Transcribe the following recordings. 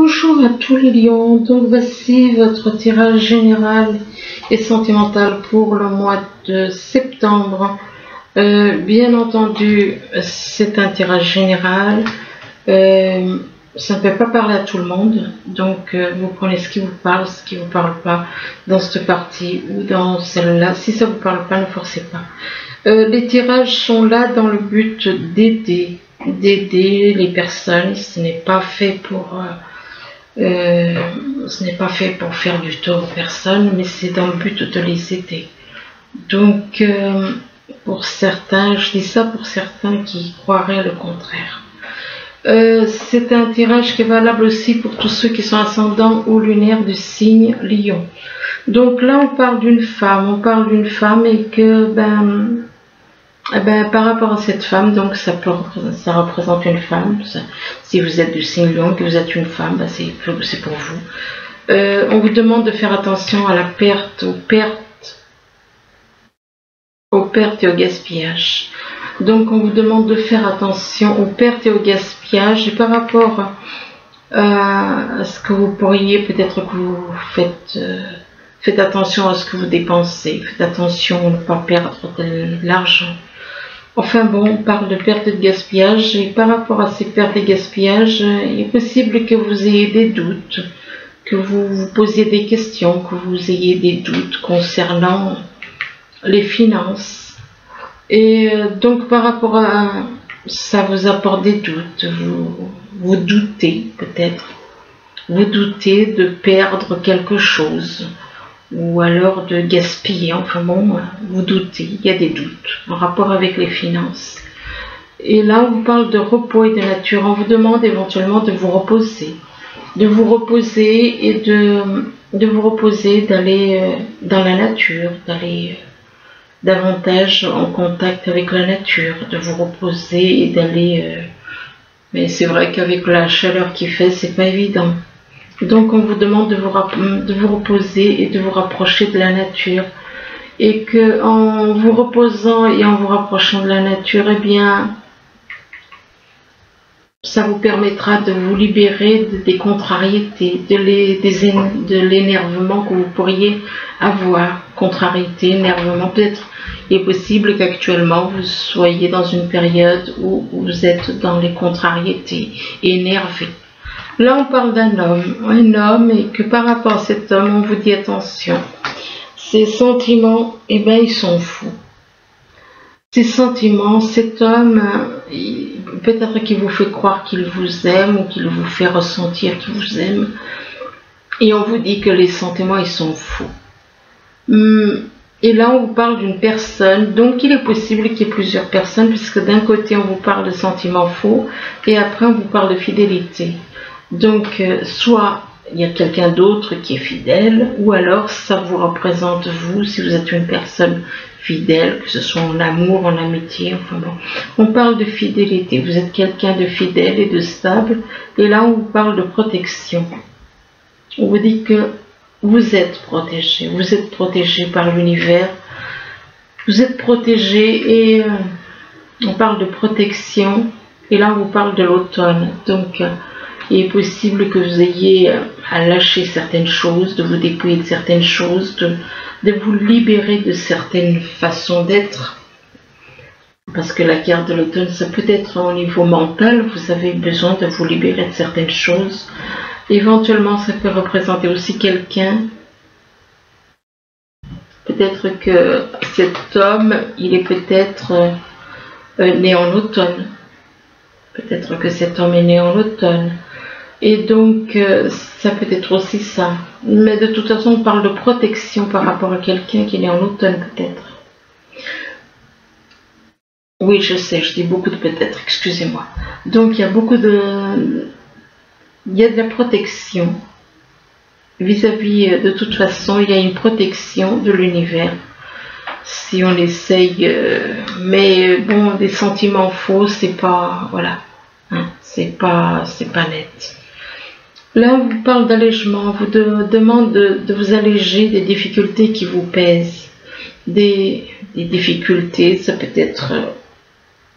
Bonjour à tous les lions, donc voici votre tirage général et sentimental pour le mois de septembre. Bien entendu, c'est un tirage général, ça ne peut pas parler à tout le monde, donc vous prenez ce qui vous parle, ce qui ne vous parle pas dans cette partie ou dans celle-là. Si ça ne vous parle pas, ne forcez pas. Les tirages sont là dans le but d'aider les personnes. Ce n'est pas fait pour faire du tort aux personnes, mais c'est dans le but de les aider. Donc pour certains, je dis ça pour certains qui croiraient le contraire. C'est un tirage qui est valable aussi pour tous ceux qui sont ascendants ou lunaires du signe Lion. Donc là on parle d'une femme, et que par rapport à cette femme, donc ça représente une femme. Si vous êtes du signe Lion, que vous êtes une femme, c'est pour vous. On vous demande de faire attention à la perte, aux pertes et au gaspillage. Donc on vous demande de faire attention aux pertes et au gaspillage, et par rapport à ce que vous pourriez, peut-être que vous faites attention à ce que vous dépensez, faites attention à ne pas perdre de l'argent. Enfin bon, on parle de perte et de gaspillage, et par rapport à ces pertes et gaspillages, il est possible que vous ayez des doutes, que vous vous posiez des questions, que vous ayez des doutes concernant les finances. Et donc par rapport à ça, vous apporte des doutes, vous doutez peut-être, vous doutez de perdre quelque chose, ou alors de gaspiller. Enfin bon, vous doutez, il y a des doutes en rapport avec les finances. Et là on vous parle de repos et de nature. On vous demande éventuellement de vous reposer, et d'aller dans la nature, d'aller davantage en contact avec la nature, de vous reposer et d'aller mais c'est vrai qu'avec la chaleur qu'il fait, c'est pas évident. Donc on vous demande de vous reposer et de vous rapprocher de la nature, et que en vous reposant et en vous rapprochant de la nature, eh bien ça vous permettra de vous libérer des contrariétés, de l'énervement que vous pourriez avoir. Contrariété, énervement, peut-être il est possible qu'actuellement vous soyez dans une période où vous êtes dans les contrariétés, énervé. Là on parle d'un homme, et que par rapport à cet homme, on vous dit attention, ses sentiments, eh bien ils sont fous. Ses sentiments, cet homme, peut-être qu'il vous fait croire qu'il vous aime, ou qu'il vous fait ressentir qu'il vous aime, et on vous dit que les sentiments ils sont fous. Et là on vous parle d'une personne, donc il est possible qu'il y ait plusieurs personnes, puisque d'un côté on vous parle de sentiments faux, et après on vous parle de fidélité. Donc soit il y a quelqu'un d'autre qui est fidèle, ou alors ça vous représente vous, si vous êtes une personne fidèle, que ce soit en amour, en amitié, enfin bon. On parle de fidélité, vous êtes quelqu'un de fidèle et de stable, et là on vous parle de protection. On vous dit que vous êtes protégé par l'univers, vous êtes protégé, et on parle de protection, et là on vous parle de l'automne. Donc il est possible que vous ayez à lâcher certaines choses, de vous dépouiller de certaines choses, de vous libérer de certaines façons d'être. Parce que la carte de l'automne, ça peut être au niveau mental, vous avez besoin de vous libérer de certaines choses. Éventuellement, ça peut représenter aussi quelqu'un. Peut-être que cet homme, il est peut-être né en automne. Peut-être que cet homme est né en automne. Et donc, ça peut être aussi ça. Mais de toute façon, on parle de protection par rapport à quelqu'un qui est né en automne, peut-être. Oui, je sais, je dis beaucoup de peut-être, excusez-moi. Donc, il y a de la protection. Vis-à-vis, de toute façon, il y a une protection de l'univers. Si on essaye, mais bon, des sentiments faux, c'est pas, voilà, hein, c'est pas net. Là, on vous parle d'allègement, on vous demande de vous alléger des difficultés qui vous pèsent. Des difficultés, ça peut être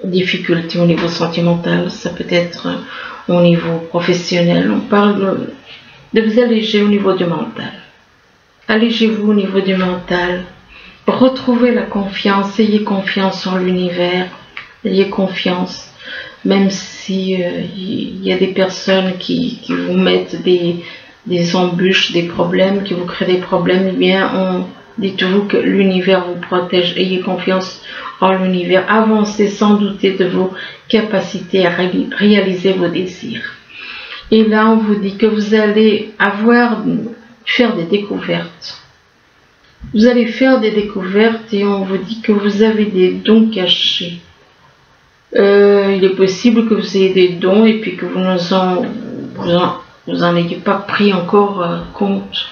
difficultés au niveau sentimental, ça peut être au niveau professionnel. On parle de vous alléger au niveau du mental. Allégez-vous au niveau du mental. Retrouvez la confiance, ayez confiance en l'univers, ayez confiance, même si y a des personnes qui vous mettent des embûches, des problèmes, qui vous créent des problèmes, eh bien, dites-vous que l'univers vous protège, ayez confiance en l'univers, avancez sans douter de vos capacités à réaliser vos désirs. Et là, on vous dit que vous allez faire des découvertes. Vous allez faire des découvertes et on vous dit que vous avez des dons cachés. Il est possible que vous ayez des dons et puis que vous en ayez pas pris encore compte,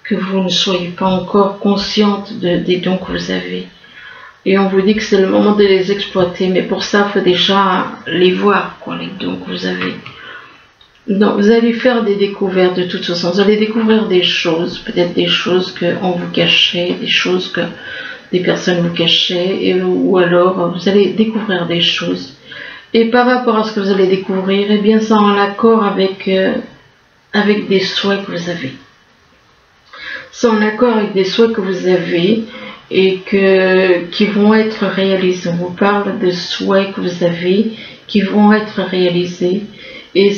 que vous ne soyez pas encore consciente des dons que vous avez. Et on vous dit que c'est le moment de les exploiter, mais pour ça, il faut déjà les voir, quoi, les dons que vous avez. Donc, vous allez faire des découvertes de toute façon. Vous allez découvrir des choses, peut-être des choses qu'on vous cachait, des choses que des personnes vous cachaient, ou alors vous allez découvrir des choses. Et par rapport à ce que vous allez découvrir, eh bien, c'est en accord avec des souhaits que vous avez. C'est en accord avec des souhaits que vous avez et qui vont être réalisés. On vous parle de souhaits que vous avez qui vont être réalisés. Et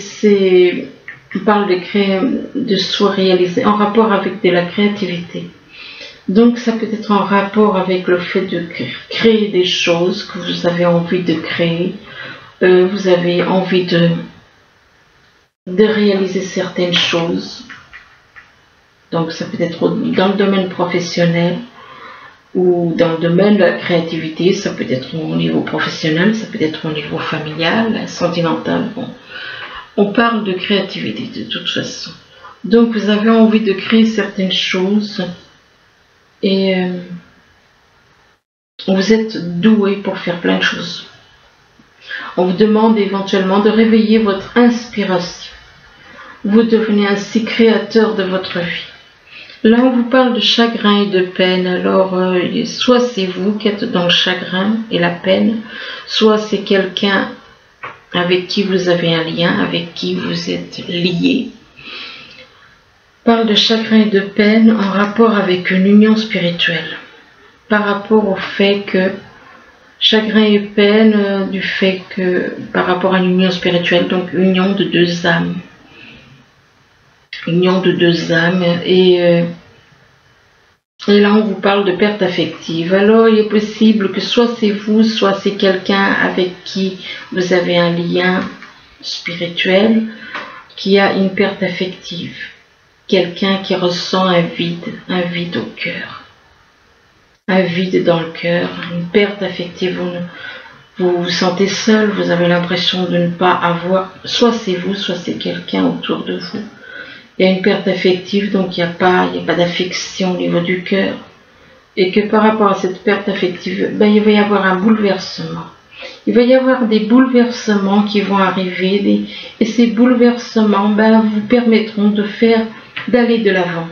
on parle de soi réalisé en rapport avec de la créativité. Donc ça peut être en rapport avec le fait de créer des choses que vous avez envie de créer. Vous avez envie de réaliser certaines choses. Donc ça peut être dans le domaine professionnel ou dans le domaine de la créativité. Ça peut être au niveau professionnel, ça peut être au niveau familial, sentimental. Bon. On parle de créativité de toute façon. Donc vous avez envie de créer certaines choses et vous êtes doué pour faire plein de choses. On vous demande éventuellement de réveiller votre inspiration. Vous devenez ainsi créateur de votre vie. Là on vous parle de chagrin et de peine. Alors soit c'est vous qui êtes dans le chagrin et la peine, soit c'est quelqu'un avec qui vous avez un lien, avec qui vous êtes lié. Parle de chagrin et de peine en rapport avec une union spirituelle. Par rapport au fait que chagrin et peine du fait que par rapport à une union spirituelle, donc union de deux âmes. Union de deux âmes et là on vous parle de perte affective. Alors il est possible que soit c'est vous, soit c'est quelqu'un avec qui vous avez un lien spirituel qui a une perte affective. Quelqu'un qui ressent un vide au cœur. Un vide dans le cœur, une perte affective. Vous vous sentez seul, vous avez l'impression de ne pas avoir, soit c'est vous, soit c'est quelqu'un autour de vous. Il y a une perte affective, donc il n'y a pas d'affection au niveau du cœur. Et que par rapport à cette perte affective, il va y avoir un bouleversement. Il va y avoir des bouleversements qui vont arriver. Et ces bouleversements vous permettront d'aller de l'avant.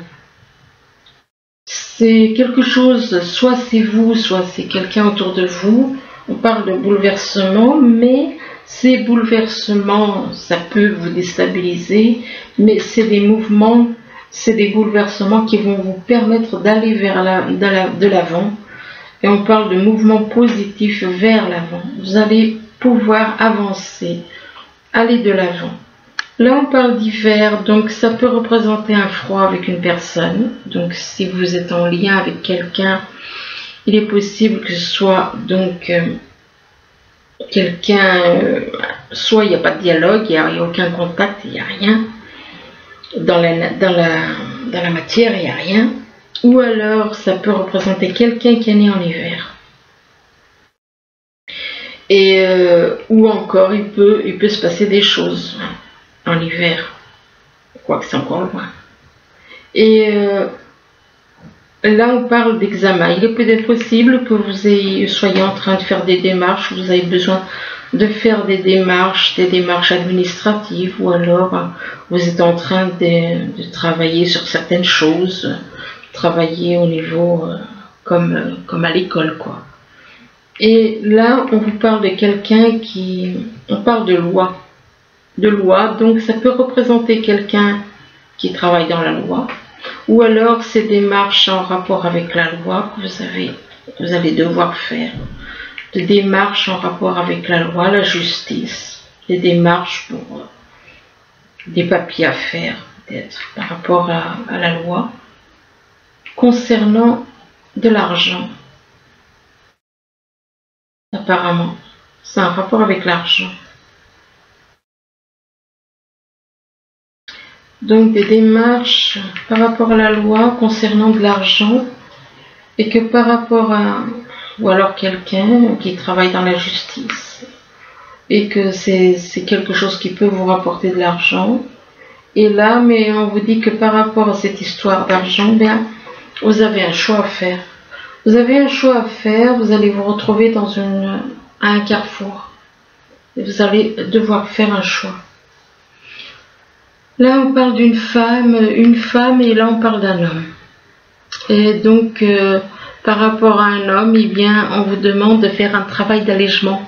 C'est quelque chose, soit c'est vous, soit c'est quelqu'un autour de vous. On parle de bouleversement, mais ces bouleversements, ça peut vous déstabiliser, mais c'est des mouvements, c'est des bouleversements qui vont vous permettre d'aller de l'avant. Et on parle de mouvements positifs vers l'avant. Vous allez pouvoir avancer, aller de l'avant. Là, on parle d'hiver, donc ça peut représenter un froid avec une personne. Donc, si vous êtes en lien avec quelqu'un, il est possible que ce soit donc quelqu'un, soit il n'y a pas de dialogue, il n'y a aucun contact, il n'y a rien. Dans la matière, il n'y a rien. Ou alors, ça peut représenter quelqu'un qui est né en hiver. Et, ou encore, il peut se passer des choses en hiver, quoique c'est encore loin. Et là, on parle d'examen. Il est peut-être possible que vous soyez en train de faire des démarches, vous avez besoin de faire des démarches administratives, ou alors vous êtes en train de travailler sur certaines choses, travailler au niveau comme à l'école, quoi. Et là, on vous parle de quelqu'un on parle de loi. de loi. Donc ça peut représenter quelqu'un qui travaille dans la loi, ou alors ces démarches en rapport avec la loi que vous allez devoir faire, des démarches en rapport avec la loi, la justice, des démarches pour des papiers à faire peut-être par rapport à la loi concernant de l'argent. Apparemment, c'est un rapport avec l'argent. Donc des démarches par rapport à la loi concernant de l'argent, et que par rapport à, ou alors quelqu'un qui travaille dans la justice, et que c'est quelque chose qui peut vous rapporter de l'argent. Et là, mais on vous dit que par rapport à cette histoire d'argent, bien, vous avez un choix à faire. Vous avez un choix à faire, vous allez vous retrouver dans à un carrefour. Et vous allez devoir faire un choix. Là, on parle d'une femme, et là, on parle d'un homme. Et donc, par rapport à un homme, eh bien, on vous demande de faire un travail d'allègement,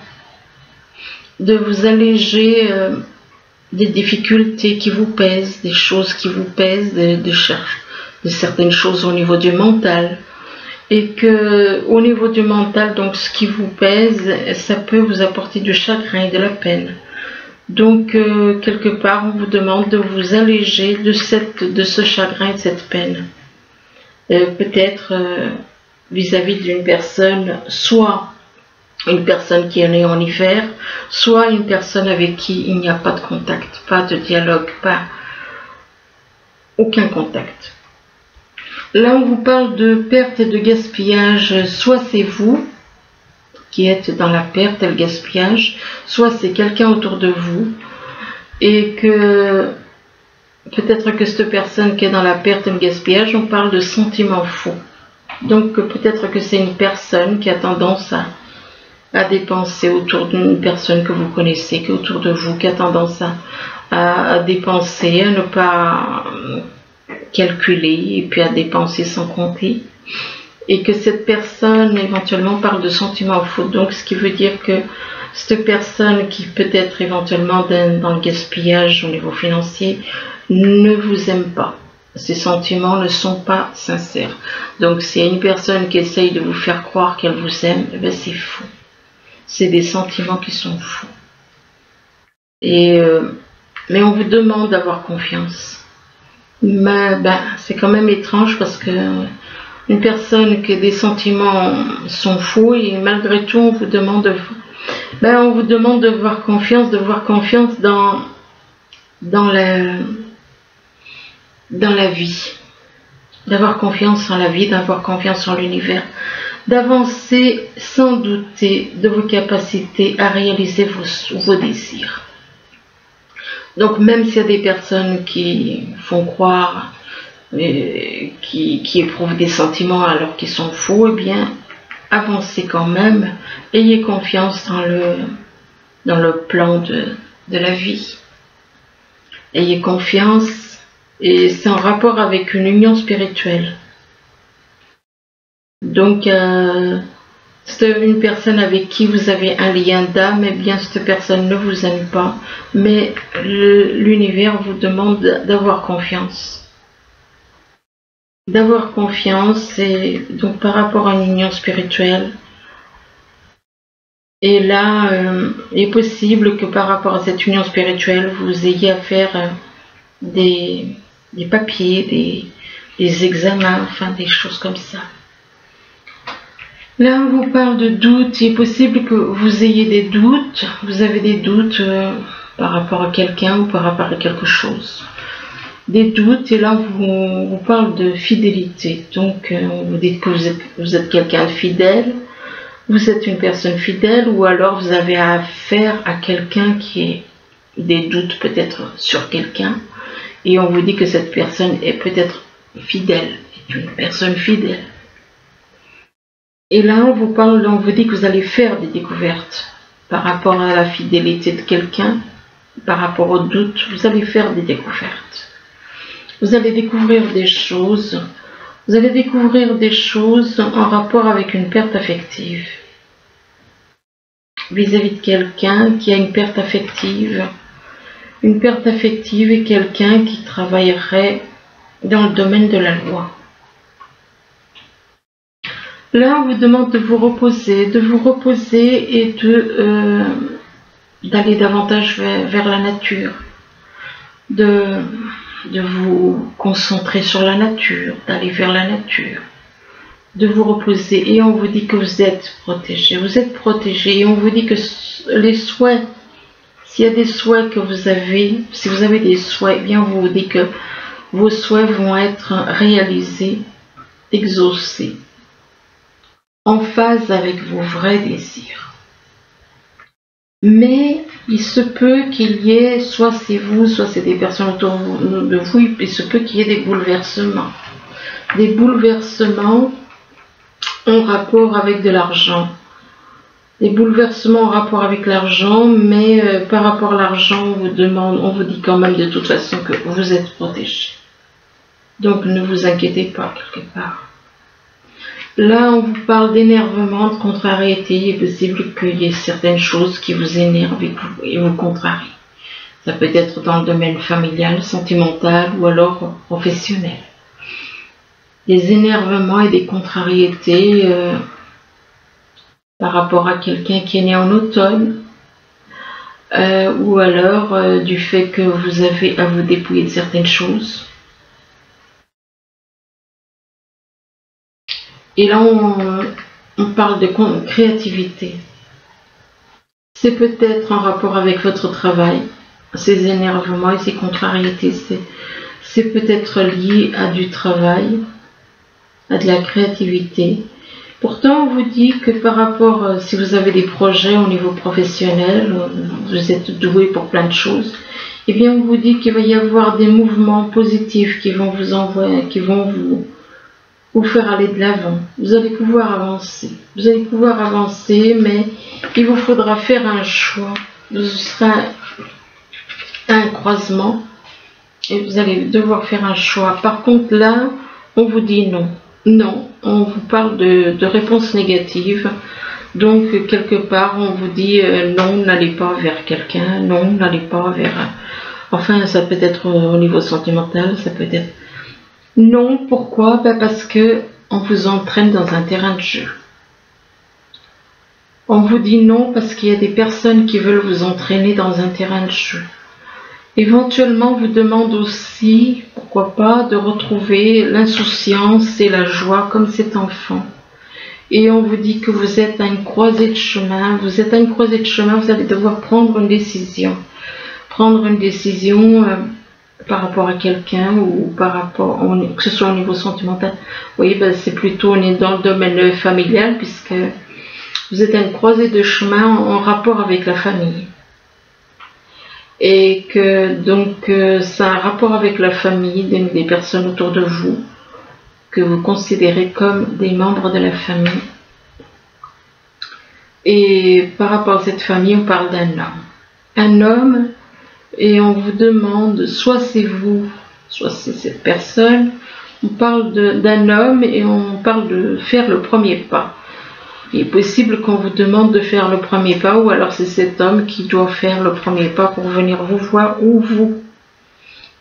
de vous alléger des difficultés qui vous pèsent, des choses qui vous pèsent, de certaines choses au niveau du mental. Et que au niveau du mental, donc ce qui vous pèse, ça peut vous apporter du chagrin et de la peine. Donc quelque part, on vous demande de vous alléger de ce chagrin et de cette peine. Peut-être vis-à-vis d'une personne, soit une personne qui est née en hiver, soit une personne avec qui il n'y a pas de contact, pas de dialogue, aucun contact. Là, on vous parle de perte et de gaspillage. Soit c'est vous qui êtes dans la perte et le gaspillage, soit c'est quelqu'un autour de vous, et que peut-être que cette personne qui est dans la perte et le gaspillage, on parle de sentiments faux. Donc peut-être que c'est une personne qui a tendance à dépenser autour d'une personne que vous connaissez, qui est autour de vous, qui a tendance à dépenser, à ne pas calculer, et puis à dépenser sans compter, et que cette personne éventuellement parle de sentiments faux. Donc ce qui veut dire que cette personne qui peut être éventuellement dans le gaspillage au niveau financier ne vous aime pas. Ces sentiments ne sont pas sincères. Donc s'il y a une personne qui essaye de vous faire croire qu'elle vous aime, eh bien c'est faux. C'est des sentiments qui sont faux. Mais on vous demande d'avoir confiance. Mais c'est quand même étrange, parce que une personne qui a des sentiments sont faux, et malgré tout on vous demande d'avoir confiance, dans la vie, d'avoir confiance en la vie, d'avoir confiance en l'univers, d'avancer sans douter de vos capacités à réaliser vos désirs. Donc même s'il y a des personnes qui font croire, qui éprouvent des sentiments alors qu'ils sont faux, eh bien avancez quand même, ayez confiance dans le plan de la vie. Ayez confiance, et c'est en rapport avec une union spirituelle. Donc c'est une personne avec qui vous avez un lien d'âme, eh bien cette personne ne vous aime pas, mais l'univers vous demande d'avoir confiance. D'avoir confiance, et donc par rapport à une union spirituelle. Et là, il est possible que par rapport à cette union spirituelle, vous ayez à faire des papiers, des examens, enfin des choses comme ça. Là, on vous parle de doutes. Il est possible que vous ayez des doutes. Vous avez des doutes par rapport à quelqu'un ou par rapport à quelque chose. Des doutes, et là, on vous parle de fidélité. Donc, vous dites que vous êtes quelqu'un de fidèle. Vous êtes une personne fidèle, ou alors vous avez affaire à quelqu'un qui a des doutes peut-être sur quelqu'un. Et on vous dit que cette personne est peut-être fidèle, est une personne fidèle. Et là, on vous dit que vous allez faire des découvertes par rapport à la fidélité de quelqu'un, par rapport aux doutes, vous allez faire des découvertes. Vous allez découvrir des choses. Vous allez découvrir des choses en rapport avec une perte affective. Vis-à-vis de quelqu'un qui a une perte affective, une perte affective et quelqu'un qui travaillerait dans le domaine de la loi. Là, on vous demande de vous reposer et d'aller davantage vers la nature, de vous concentrer sur la nature, d'aller vers la nature, de vous reposer. Et on vous dit que vous êtes protégé, et on vous dit que les souhaits, s'il y a des souhaits que vous avez, si vous avez des souhaits, eh bien on vous dit que vos souhaits vont être réalisés, exaucés, en phase avec vos vrais désirs. Mais il se peut qu'il y ait, soit c'est vous, soit c'est des personnes autour de vous, il se peut qu'il y ait des bouleversements. Des bouleversements en rapport avec de l'argent. Des bouleversements en rapport avec l'argent, mais par rapport à l'argent, on vous dit quand même de toute façon que vous êtes protégé. Donc ne vous inquiétez pas quelque part. Là, on vous parle d'énervement, de contrariété. Il est possible qu'il y ait certaines choses qui vous énervent et vous contrarient. Ça peut être dans le domaine familial, sentimental ou alors professionnel. Des énervements et des contrariétés par rapport à quelqu'un qui est né en automne. Ou alors du fait que vous avez à vous dépouiller de certaines choses. Et là, on parle de créativité. C'est peut-être en rapport avec votre travail, ces énervements et ces contrariétés. C'est peut-être lié à du travail, à de la créativité. Pourtant, on vous dit que par rapport, si vous avez des projets au niveau professionnel, vous êtes doué pour plein de choses, eh bien, on vous dit qu'il va y avoir des mouvements positifs qui vont vous envoyer, qui vont vous faire aller de l'avant. Vous allez pouvoir avancer. Vous allez pouvoir avancer, mais il vous faudra faire un choix. Ce sera un croisement et vous allez devoir faire un choix. Par contre, là, on vous dit non. Non, on vous parle de réponses négatives. Donc, quelque part, on vous dit non, n'allez pas vers quelqu'un. Non, n'allez pas vers... Enfin, ça peut être au niveau sentimental, ça peut être... Non, pourquoi? Parce que on vous entraîne dans un terrain de jeu. On vous dit non parce qu'il y a des personnes qui veulent vous entraîner dans un terrain de jeu. Éventuellement, on vous demande aussi, pourquoi pas, de retrouver l'insouciance et la joie comme cet enfant. Et on vous dit que vous êtes à une croisée de chemin. Vous êtes à une croisée de chemin, vous allez devoir prendre une décision. Prendre une décision... par rapport à quelqu'un ou par rapport, que ce soit au niveau sentimental. Vous voyez, c'est plutôt, on est dans le domaine familial puisque vous êtes à une croisée de chemin en rapport avec la famille. Et que donc, c'est un rapport avec la famille, des personnes autour de vous que vous considérez comme des membres de la famille. Et par rapport à cette famille, on parle d'un homme. Un homme. Et on vous demande, soit c'est vous, soit c'est cette personne, on parle d'un homme et on parle de faire le premier pas. Il est possible qu'on vous demande de faire le premier pas, ou alors c'est cet homme qui doit faire le premier pas pour venir vous voir ou vous.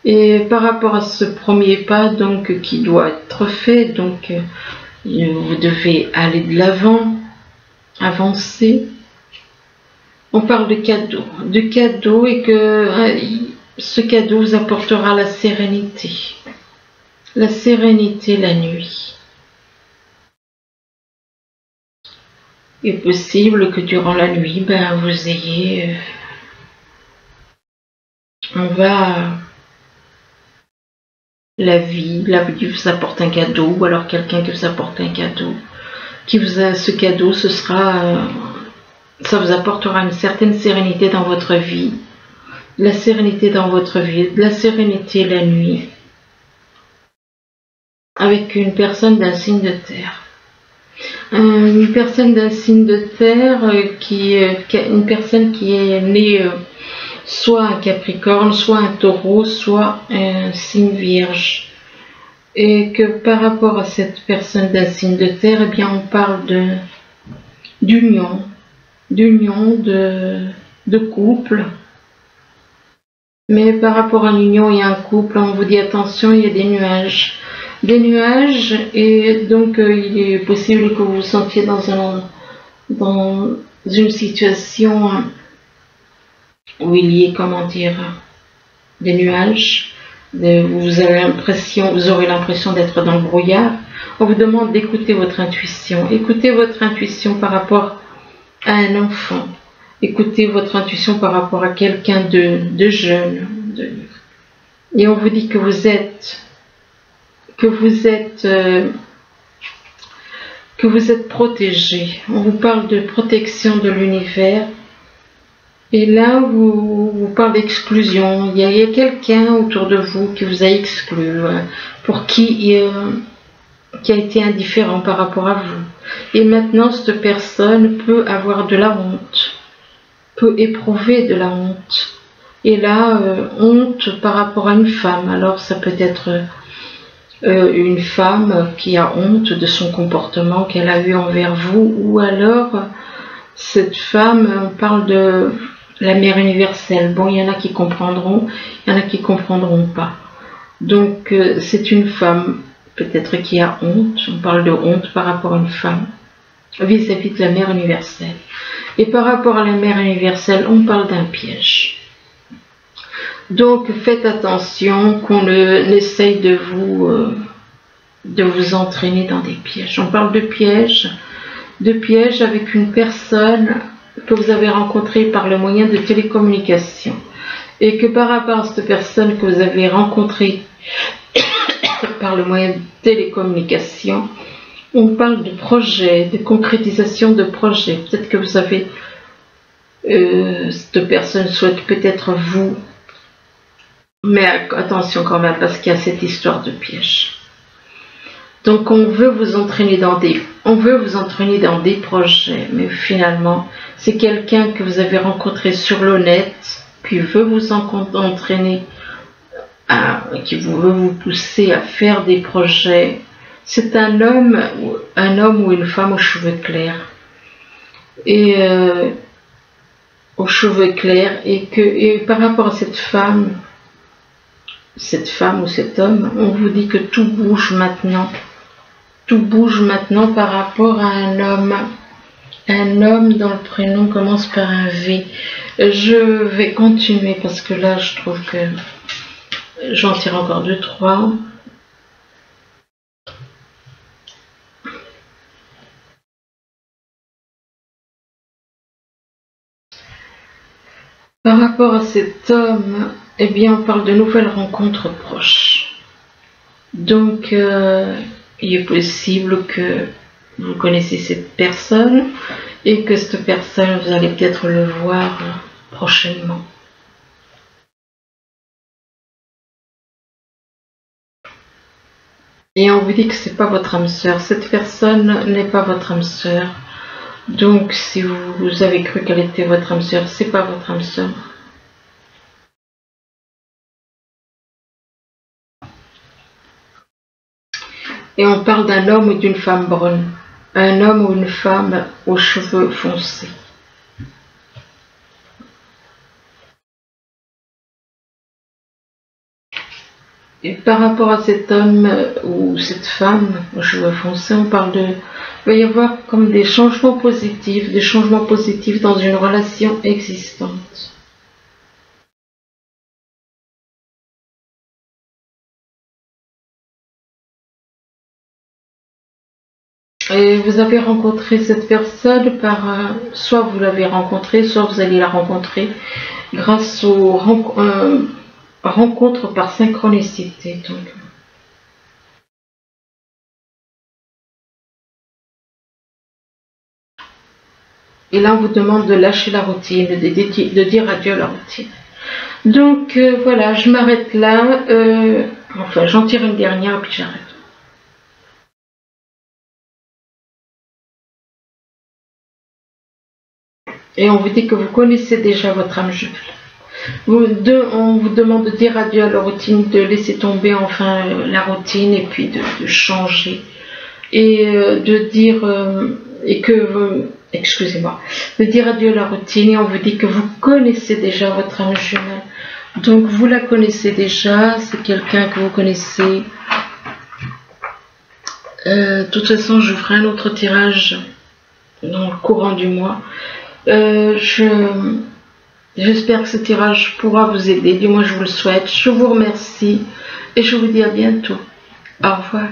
Et par rapport à ce premier pas, donc, qui doit être fait, donc, vous devez aller de l'avant, avancer. On parle de cadeau et que ce cadeau vous apportera la sérénité la nuit. Il est possible que durant la nuit, vous ayez, la vie vous apporte un cadeau, ou alors quelqu'un qui vous apporte un cadeau, ce cadeau, ce sera ça vous apportera une certaine sérénité dans votre vie. La sérénité dans votre vie, de la sérénité la nuit. Avec une personne d'un signe de terre. Une personne d'un signe de terre, une personne qui est née soit un Capricorne, soit un Taureau, soit un signe Vierge. Et que par rapport à cette personne d'un signe de terre, eh bien on parle d'union, de couple, Mais par rapport à l'union et à un couple, on vous dit attention, il y a des nuages. Des nuages, et donc il est possible que vous vous sentiez dans une situation où il y ait, comment dire, des nuages, où vous aurez l'impression d'être dans le brouillard. On vous demande d'écouter votre intuition. Écoutez votre intuition par rapport à un enfant. Écoutez votre intuition par rapport à quelqu'un de jeune. Et on vous dit que vous êtes protégé. On vous parle de protection de l'univers. Et là, vous parle d'exclusion. Il y a quelqu'un autour de vous qui vous a exclu, pour qui a été indifférent par rapport à vous. Et maintenant, cette personne peut avoir de la honte, peut éprouver de la honte. Et là, honte par rapport à une femme. Alors, ça peut être une femme qui a honte de son comportement qu'elle a eu envers vous, ou alors cette femme, on parle de la mère universelle. Bon, il y en a qui comprendront, il y en a qui comprendront pas. Donc c'est une femme peut-être qui a honte. On parle de honte par rapport à une femme vis-à-vis de la mère universelle. Et par rapport à la mère universelle, on parle d'un piège. Donc faites attention qu'on essaye de vous entraîner dans des pièges. On parle de pièges avec une personne que vous avez rencontrée par le moyen de télécommunication. Et que par rapport à cette personne que vous avez rencontrée par le moyen de télécommunication, on parle de projet, de concrétisation de projet. Peut-être que vous savez, cette personne souhaite peut-être vous. Mais attention quand même, parce qu'il y a cette histoire de piège. Donc on veut vous entraîner dans des projets, mais finalement c'est quelqu'un que vous avez rencontré sur le net, qui veut vous entraîner, qui veut vous pousser à faire des projets. C'est un homme ou une femme aux cheveux clairs, et par rapport à cette femme ou cet homme, on vous dit que tout bouge maintenant. Tout bouge maintenant par rapport à un homme. Un homme dont le prénom commence par un V. Je vais continuer parce que là, je trouve que j'en tire encore 2, 3. Par rapport à cet homme, eh bien, on parle de nouvelles rencontres proches. Donc, il est possible que vous connaissez cette personne et que cette personne, vous allez peut-être le voir prochainement. Et on vous dit que c'est pas votre âme sœur. Cette personne n'est pas votre âme sœur. Donc, si vous avez cru qu'elle était votre âme sœur, c'est pas votre âme sœur. Et on parle d'un homme ou d'une femme brune. Un homme ou une femme aux cheveux foncés. Et par rapport à cet homme ou cette femme aux cheveux foncés, on parle il va y avoir comme des changements positifs dans une relation existante. Et vous avez rencontré cette personne soit vous l'avez rencontrée, soit vous allez la rencontrer grâce aux rencontres par synchronicité. Donc. Et là, on vous demande de lâcher la routine, de dire adieu à la routine. Donc voilà, je m'arrête là. Enfin, j'en tire une dernière, puis j'arrête. Et on vous dit que vous connaissez déjà votre âme jumelle. On vous demande de dire adieu à la routine, de laisser tomber enfin la routine et puis de changer. Et de dire excusez-moi, de dire adieu à la routine, et on vous dit que vous connaissez déjà votre âme jumelle. Donc vous la connaissez déjà, c'est quelqu'un que vous connaissez. De toute façon, je ferai un autre tirage dans le courant du mois. J'espère que ce tirage pourra vous aider, du moins je vous le souhaite. Je vous remercie et je vous dis à bientôt. Au revoir.